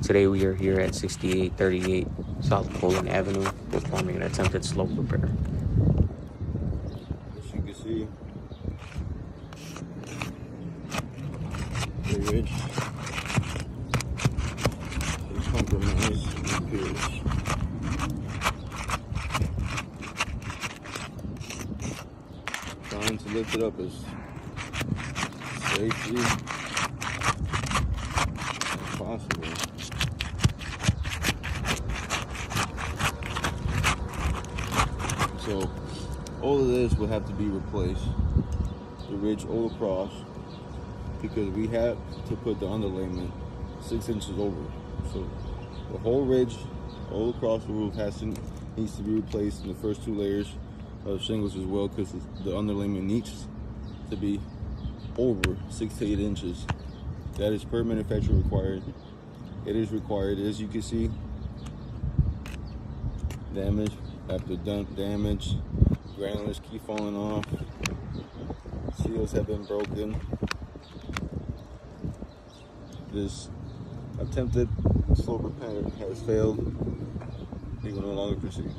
Today we are here at 6838 South Kolin Avenue performing an attempted slope repair. As you can see, the ridge is compromised and appears. Trying to lift it up as safely as possible. So all of this will have to be replaced, the ridge all across, because we have to put the underlayment 6 inches over. So the whole ridge all across the roof needs to be replaced in the first 2 layers of shingles as well, because the underlayment needs to be over 6 to 8 inches. That is per manufacturer required. It is required. As you can see, damage after damage, granulars keep falling off, seals have been broken. This attempted slope repair has failed. We will no longer proceed.